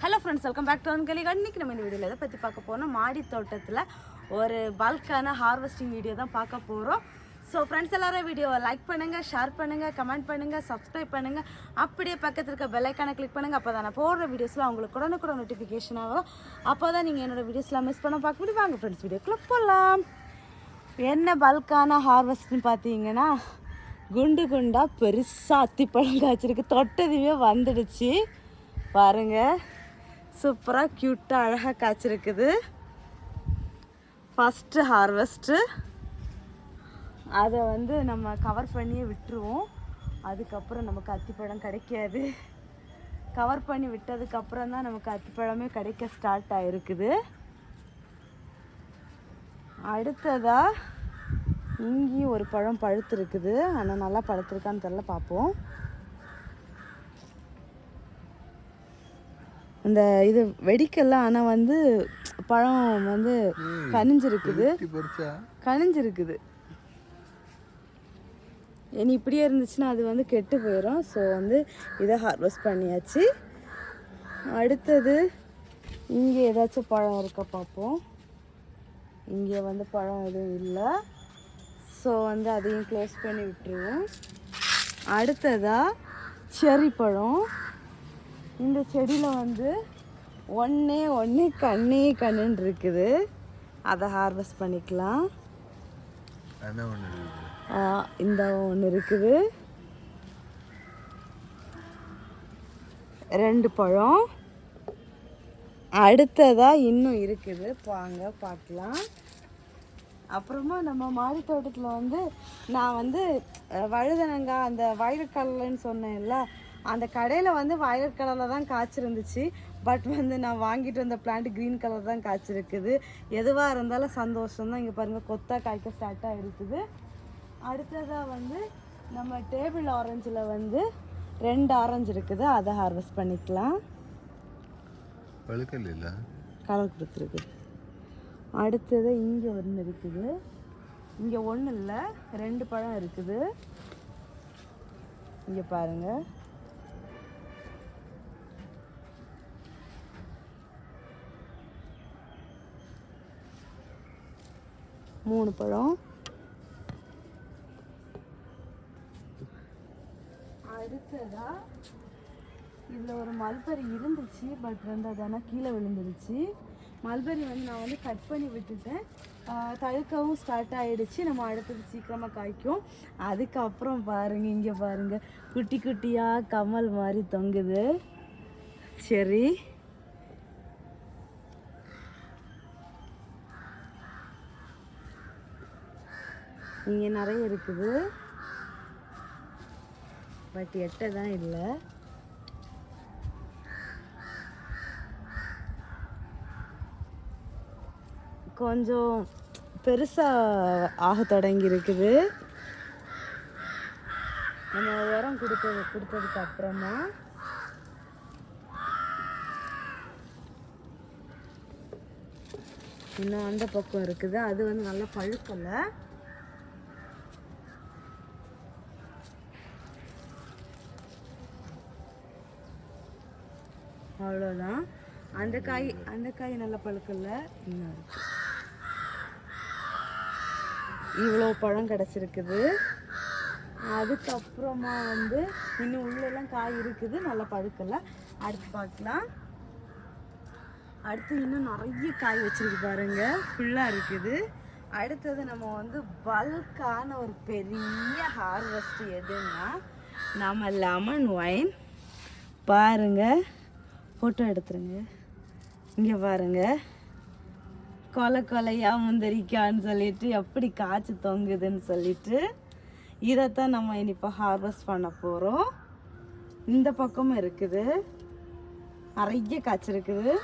Hello friends, welcome back to அன்கலி. இன்றைக்கி நம்ம இந்த வீடியோவில் எதை பற்றி பார்க்க போகிறோம், மாடி தோட்டத்தில் ஒரு பல்கான ஹார்வெஸ்டிங் வீடியோ தான் பார்க்க போகிறோம். ஸோ ஃப்ரெண்ட்ஸ் எல்லோரும் வீடியோவை லைக் பண்ணுங்கள், ஷேர் பண்ணுங்கள், கமெண்ட் பண்ணுங்கள், சப்ஸ்கிரைப் பண்ணுங்கள். அப்படியே பக்கத்தில் இருக்க பெல்லைக்கானை கிளிக் பண்ணுங்கள். அப்போ தான் நான் போடுற வீடியோஸ்லாம் உங்களுக்கு உடனுக்குட நோட்டிஃபிகேஷன் ஆகும். அப்போ தான் நீங்கள் என்னோடய வீடியோஸ்லாம் மிஸ் பண்ண பார்க்க முடியும். வாங்க ஃப்ரெண்ட்ஸ், வீடியோக்குள்ளே போகலாம். என்ன பல்கான ஹார்வெஸ்ட்னு பார்த்தீங்கன்னா, குண்டு குண்டாக பெருசாக அத்திப்பழம் காய்ச்சிருக்கு. தொட்டதுவே வந்துடுச்சு பாருங்கள். சூப்பராக க்யூட்டாக அழகாக காய்ச்சிருக்குது. ஃபஸ்ட்டு ஹார்வெஸ்ட்டு அதை நம்ம கவர் பண்ணியே விட்டுருவோம். அதுக்கப்புறம் நமக்கு அத்திப்பழம் கிடைக்காது. கவர் பண்ணி விட்டதுக்கப்புறம் தான் நமக்கு அத்திப்பழமே கிடைக்க ஸ்டார்ட் ஆகிருக்குது. அடுத்ததாக இங்கேயும் ஒரு பழம் பழுத்துருக்குது. ஆனால் நல்லா பழுத்துருக்கான்னு தெரியல, பார்ப்போம். இந்த இது வெடிக்கெல்லாம் ஆனால் பழம் கனிஞ்சிருக்குது. இனி இப்படியே இருந்துச்சுன்னா அது கெட்டு போயிடும். ஸோ இதை ஹார்வெஸ்ட் பண்ணியாச்சு. அடுத்தது இங்கே ஏதாச்சும் பழம் இருக்கா பார்ப்போம். இங்கே பழம் எதுவும் இல்லை. ஸோ அதையும் க்ளோஸ் பண்ணி விட்டுருவோம். அடுத்ததாக செர்ரி பழம். இந்த செடியில் ஒன்று கண்ணுன்னு இருக்குது. அதை ஹார்வெஸ்ட் பண்ணிக்கலாம். இந்த ஒன்று இருக்குது. 2 பழம். அடுத்ததாக இன்னும் இருக்குது, வாங்க பார்க்கலாம். அப்புறமா நம்ம மாடி தோட்டத்தில் நான் வழுதனங்காய் அந்த வயலட் கலர்லன்னு சொன்னேன்ல, அந்த கடையில் வயலட் கலரில் தான் காய்ச்சிருந்துச்சு. பட் நான் வாங்கிட்டு வந்த பிளான்ட் க்ரீன் கலர் தான் காய்ச்சிருக்குது. எதுவாக இருந்தாலும் சந்தோஷம்தான். இங்கே பாருங்கள், கொத்தா காய்க்க ஸ்டார்ட் ஆகிருக்குது. அடுத்ததாக நம்ம டேபிள் ஆரஞ்சில் 2 ஆரஞ்சு இருக்குது. அதை ஹார்வெஸ்ட் பண்ணிக்கலாம். கலர் கொடுத்துருக்குது. அடுத்தது இங்கே ஒன்று இருக்குது. இங்கே ஒன்று இல்லை, 2 பழம் இருக்குது. இங்கே பாருங்கள். மூணு பழம். அடுத்ததா இதில் ஒரு மல்பெரி இருந்துச்சு. பட் அதனால் கீழே விழுந்துருச்சு. மல்பெரி நான் கட் பண்ணி விட்டுட்டேன். தழுக்கவும் ஸ்டார்ட் ஆகிடுச்சு. நம்ம அடுத்தது சீக்கிரமாக காய்க்கும். அதுக்கப்புறம் பாருங்கள், இங்கே பாருங்கள், குட்டி குட்டியாக கமல் மாதிரி தொங்குது. சரி, இங்கே நிறைய இருக்குது. பட் எட்டை தான் இல்லை. கொஞ்சம் பெருசாக ஆக தொடங்கி இருக்குது. நம்ம உரம் கொடுத்ததுக்கு அப்புறமா இன்னும் அந்த பக்கம் இருக்குது. அது நல்லா பழுக்கலை. அவ்வளோதான். அந்த காய் நல்லா பழுக்கல. இன்னும் இருக்கு. இவ்வளோ பழம் கிடச்சிருக்குது. அதுக்கப்புறமா இன்னும் உள்ளெல்லாம் காய் இருக்குது, நல்லா பழுக்கலை. அடுத்து பார்க்கலாம். அடுத்து இன்னும் நிறைய காய் வச்சிருக்கு பாருங்க, ஃபுல்லாக இருக்குது. அடுத்தது நம்ம பல்கான ஒரு பெரிய ஹார்வெஸ்ட் எதுன்னா, நம்ம லெமன் ஒயின். பாருங்கள், ஃபோட்டோ எடுத்துருங்க. இங்கே பாருங்கள், கொலையாக முந்திரிக்கான்னு சொல்லிட்டு எப்படி காய்ச்சி தொங்குதுன்னு சொல்லிட்டு இதைத்தான் நம்ம இப்போ ஹார்வெஸ்ட் பண்ண போகிறோம். இந்த பக்கமும் இருக்குது, நிறைய காய்ச்சிருக்குது.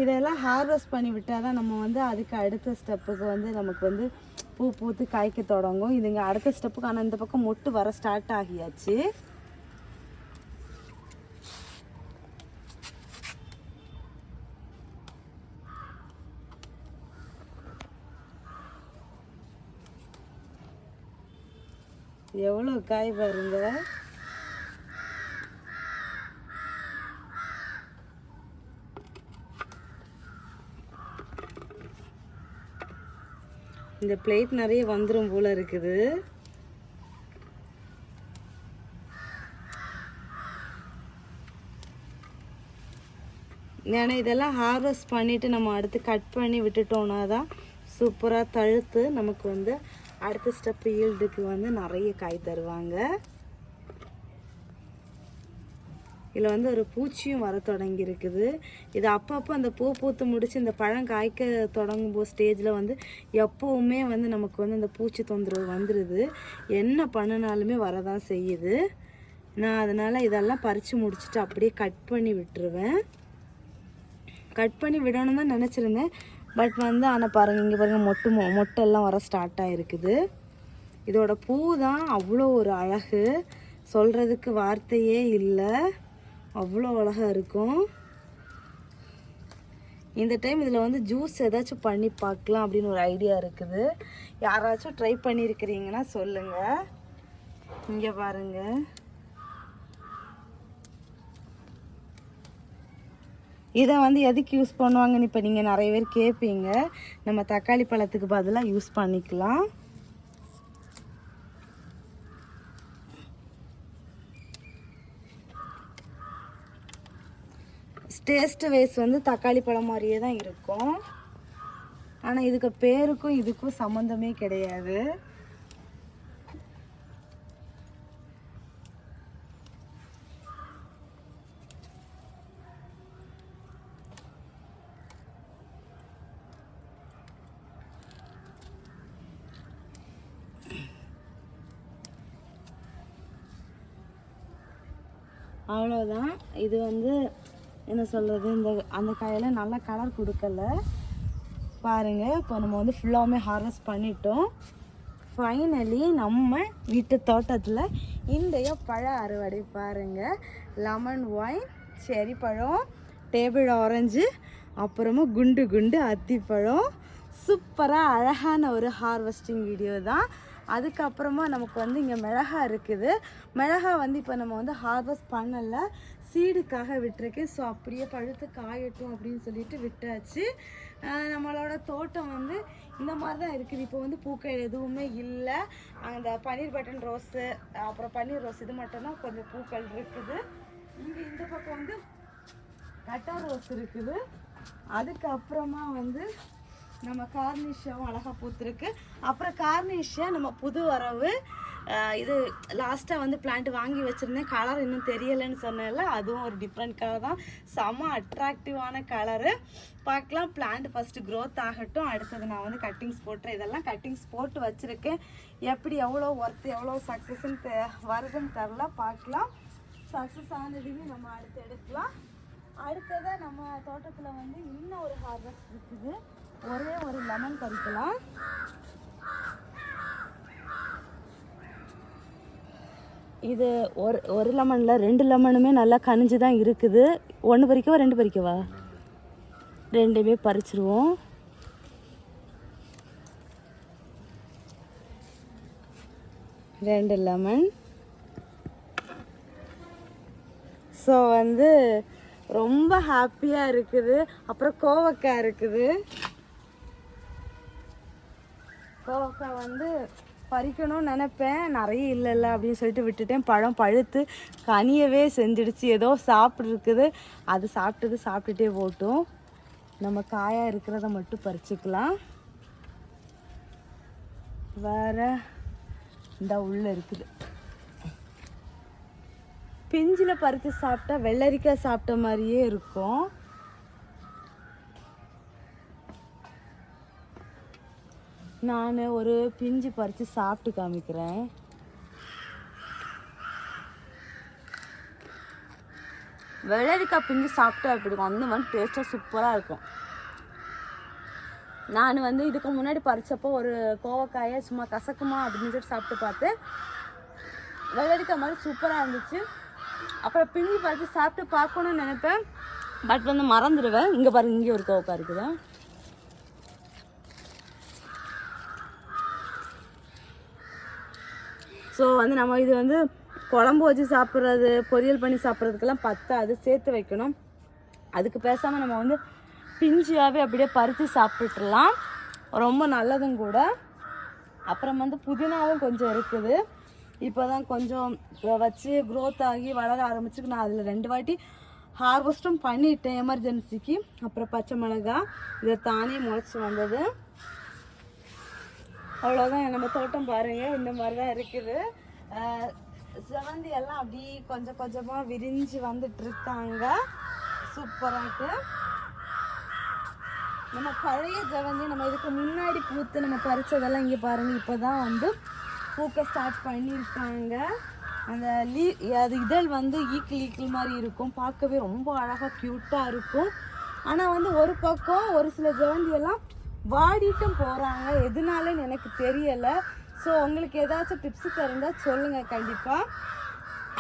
இதெல்லாம் ஹார்வெஸ்ட் பண்ணி விட்டால் தான் நம்ம அதுக்கு அடுத்த ஸ்டெப்புக்கு நமக்கு பூ பூத்து காய்க்க தொடங்கும். இதுங்க அடுத்த ஸ்டெப்புக்கு. ஆனால் இந்த பக்கம் மொட்டு வர ஸ்டார்ட் ஆகியாச்சு. எவ்வளோ காய் பாருங்க. இந்த பிளேட் நிறைய வந்துடும் போல் இருக்குது. ஏன்னா இதெல்லாம் ஹார்வெஸ்ட் பண்ணிவிட்டு நம்ம அடுத்து கட் பண்ணி விட்டுட்டோன்னா தான் சூப்பராக தழுத்து நமக்கு வந்து அடுத்த ஸ்டெப் ஈல்டுக்கு வந்து நிறைய காய் தருவாங்க. இதில் வந்து ஒரு பூச்சியும் வர தொடங்கி இருக்குது. இது அப்பப்போ அந்த பூ பூத்து முடித்து இந்த பழம் காய்க்க தொடங்கும் போது ஸ்டேஜில் வந்து எப்போவுமே வந்து நமக்கு வந்து அந்த பூச்சி தொந்தரவு வந்துடுது. என்ன பண்ணினாலுமே வரதான் செய்யுது. நான் அதனால் இதெல்லாம் பறித்து முடிச்சுட்டு அப்படியே கட் பண்ணி விட்டுருவேன். கட் பண்ணி விடணும் தான் நினச்சிருந்தேன். பட் வந்து ஆனால் பாருங்கள், இங்கே பாருங்கள் மொட்டெல்லாம் வர ஸ்டார்ட் ஆகிருக்குது. இதோட பூ தான் அவ்வளோ ஒரு அழகு, சொல்கிறதுக்கு வார்த்தையே இல்லை. அவ்வளோ அழகாக இருக்கும். இந்த டைம் இதில் வந்து ஜூஸ் ஏதாச்சும் பண்ணி பார்க்கலாம் அப்படின்னு ஒரு ஐடியா இருக்குது. யாராச்சும் ட்ரை பண்ணியிருக்கிறீங்கன்னா சொல்லுங்கள். இங்கே பாருங்கள், இதை வந்து எதுக்கு யூஸ் பண்ணுவாங்கன்னு இப்போ நீங்கள் நிறைய பேர் கேட்பீங்க. நம்ம தக்காளி பழத்துக்கு பதிலாக யூஸ் பண்ணிக்கலாம். டேஸ்ட் வைஸ் வந்து தக்காளி பழம் மாதிரியே தான் இருக்கும். ஆனால் இதுக்கு பேருக்கும் இதுக்கும் சம்மந்தமே கிடையாது. அவ்வளோதான். இது வந்து என்ன சொல்கிறது, அந்த காயில் நல்லா கலர் கொடுக்கல பாருங்கள். இப்போ நம்ம வந்து ஃபுல்லாகவுமே ஹார்வெஸ்ட் பண்ணிட்டோம். ஃபைனலி நம்ம வீட்டு தோட்டத்தில் இன்றைய பழ அறுவடை பாருங்கள். லெமன் ஒயின், செரி பழம், டேபிள் ஆரஞ்சு, அப்புறமா குண்டு குண்டு அத்திப்பழம். சூப்பராக அழகான ஒரு ஹார்வெஸ்டிங் வீடியோ தான். அதுக்கப்புறமா நமக்கு வந்து இங்கே மிளகா இருக்குது. மிளகா வந்து இப்போ நம்ம வந்து ஹார்வெஸ்ட் பண்ணலை, சீடுக்காக விட்டுருக்கேன். ஸோ அப்படியே பழுத்து காயட்டும் அப்படின்னு சொல்லிட்டு விட்டாச்சு. நம்மளோட தோட்டம் வந்து இந்த மாதிரி தான் இருக்குது. இப்போ வந்து பூக்கள் எதுவுமே இல்லை. அந்த பன்னீர் பட்டன் ரோஸு, அப்புறம் பன்னீர் ரோஸ், இது மட்டும்தான் கொஞ்சம் பூக்கள் இருக்குது. இங்கே இந்த பக்கம் வந்து கட்டா ரோஸ் இருக்குது. அதுக்கப்புறமா வந்து நம்ம கார்னிஷியாவும் அழகாக பூத்துருக்கு. அப்புறம் கார்னிஷியா நம்ம புது வரவு. இது லாஸ்ட்டாக வந்து பிளான்ட் வாங்கி வச்சுருந்தேன். கலர் இன்னும் தெரியலைன்னு சொன்னேன்ல, அதுவும் ஒரு டிஃப்ரெண்ட் கலர் தான். செம்ம அட்ராக்டிவான கலரு. பார்க்கலாம். பிளான்ட் ஃபஸ்ட்டு க்ரோத் ஆகட்டும். அடுத்தது நான் வந்து கட்டிங்ஸ் போட்டுறேன். இதெல்லாம் கட்டிங்ஸ் போட்டு வச்சுருக்கேன். எப்படி எவ்வளோ ஒர்த்து எவ்வளோ சக்ஸஸ்ன்னு வருதுன்னு தெரில. பார்க்கலாம். சக்ஸஸ் ஆனதுமே நம்ம அடுத்து எடுக்கலாம். அடுத்ததாக நம்ம தோட்டத்தில் வந்து இன்னும் ஒரு ஹார்வெஸ்ட் இருக்குது. ஒரே ஒரு லெமன் பறிக்கலாம். இது ஒரு லெமனில் 2 லெமனுமே நல்லா கனிஞ்சு தான் இருக்குது. 1 பறிக்கவா 2 பறிக்கவா? 2மே பறிச்சிருவோம். ரெண்டு லெமன். ஸோ வந்து ரொம்ப ஹாப்பியாக இருக்குது. அப்புறம் கோவக்காய் இருக்குது. கோவக்காய் வந்து பறிக்கணும்னு நினப்பேன், நிறைய இல்லைல்ல அப்படின்னு சொல்லிட்டு விட்டுட்டேன். பழம் பழுத்து கனியவே செஞ்சிடுச்சு. ஏதோ சாப்பிட்ருக்குது, அது சாப்பிட்டுட்டே போட்டும். நம்ம காயாக இருக்கிறத மட்டும் பறிச்சுக்கலாம். வேற இந்த உள்ளே இருக்குது. பிஞ்சில் பறித்து சாப்பிட்டா வெள்ளரிக்காய் சாப்பிட்ட மாதிரியே இருக்கும். நான் ஒரு பிஞ்சு பறித்து சாப்பிட்டு காமிக்கிறேன். வெள்ளரிக்காய் பிஞ்சு சாப்பிட்டா எப்படி இருக்கும், அந்த மாதிரி டேஸ்ட்டாக சூப்பராக இருக்கும். நான் வந்து இதுக்கு முன்னாடி பறித்தப்போ ஒரு கோவக்காயை சும்மா கசக்குமா அப்படின்னு சொல்லிட்டு சாப்பிட்டு பார்த்தேன். வெள்ளரிக்காய் மாதிரி சூப்பராக இருந்துச்சு. அப்புறம் பிஞ்சு பறித்து சாப்பிட்டு பார்க்கணுன்னு நினைப்பேன், பட் வந்து மறந்துடுவேன். இங்கே பாருங்க, இங்கே ஒரு கோவக்காய் இருக்குதா. ஸோ வந்து நம்ம இது வந்து குழம்பு வச்சு சாப்பிட்றது, பொரியல் பண்ணி சாப்பிட்றதுக்கெல்லாம் பத்தாது, சேர்த்து வைக்கணும். அதுக்கு பேசாமல் நம்ம வந்து பிஞ்சாவே அப்படியே பறித்து சாப்பிட்டுலாம், ரொம்ப நல்லதும் கூட. அப்புறம் வந்து புதினாவும் கொஞ்சம் இருக்குது. இப்போ தான் கொஞ்சம் வச்சு க்ரோத் ஆகி வளர ஆரம்பிச்சுக்கு. நான் அதில் 2 வாட்டி ஹார்வெஸ்ட்டும் பண்ணிட்டேன் எமர்ஜென்சிக்கு. அப்புறம் பச்சை மிளகா இதை தானே முளைச்சி வந்தது. அவ்வளோதான் நம்ம தோட்டம் பாருங்கள், இந்த மாதிரி தான் இருக்குது. செவந்தி எல்லாம் அப்படி கொஞ்சம் கொஞ்சமாக விரிஞ்சு வந்துட்டு இருக்காங்க. சூப்பராக நம்ம பழைய ஜவந்தி நம்ம இதுக்கு முன்னாடி பூத்து நம்ம பறிச்சதெல்லாம் இங்கே பாருங்கள் இப்போ தான் வந்து பூக்க ஸ்டார்ட் பண்ணியிருக்காங்க. அந்த அது இதழ் வந்து ஈக்கிள் மாதிரி இருக்கும், பார்க்கவே ரொம்ப அழகாக க்யூட்டாக இருக்கும். ஆனால் வந்து ஒரு பக்கம் ஒரு சில ஜவந்தியெல்லாம் வாடிட்டும் போகிறாங்க, எதுனாலன்னு எனக்கு தெரியலை. ஸோ உங்களுக்கு ஏதாச்சும் டிப்ஸு தெரிந்தால் சொல்லுங்கள் கண்டிப்பாக.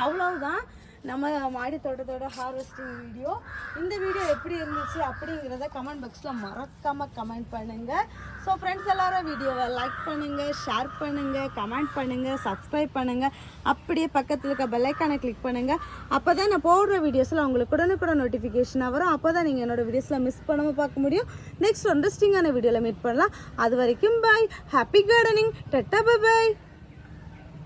அவ்வளவுதான் நம்ம மாடி தோட்டத்தோட ஹார்வெஸ்டிங் வீடியோ. இந்த வீடியோ எப்படி இருந்துச்சு அப்படிங்கிறத கமெண்ட் பாக்ஸில் மறக்காமல் கமெண்ட் பண்ணுங்கள். ஸோ ஃப்ரெண்ட்ஸ் எல்லாரும் வீடியோவை லைக் பண்ணுங்கள், ஷேர் பண்ணுங்கள், கமெண்ட் பண்ணுங்கள், சப்ஸ்கிரைப் பண்ணுங்கள். அப்படியே பக்கத்தில் இருக்க பெல்லைக்கானை கிளிக் பண்ணுங்கள். அப்போ தான் நான் போடுற வீடியோஸில் உங்களுக்கு உடனுக்குடன் நோட்டிஃபிகேஷனாக வரும். அப்போ தான் நீங்கள் என்னோடய வீடியோஸில் மிஸ் பண்ணாமல் பார்க்க முடியும். நெக்ஸ்ட் இன்ட்ரெஸ்டிங்கான வீடியோவில் மீட் பண்ணலாம். அது வரைக்கும் bye, happy gardening, tata, bye பாய்.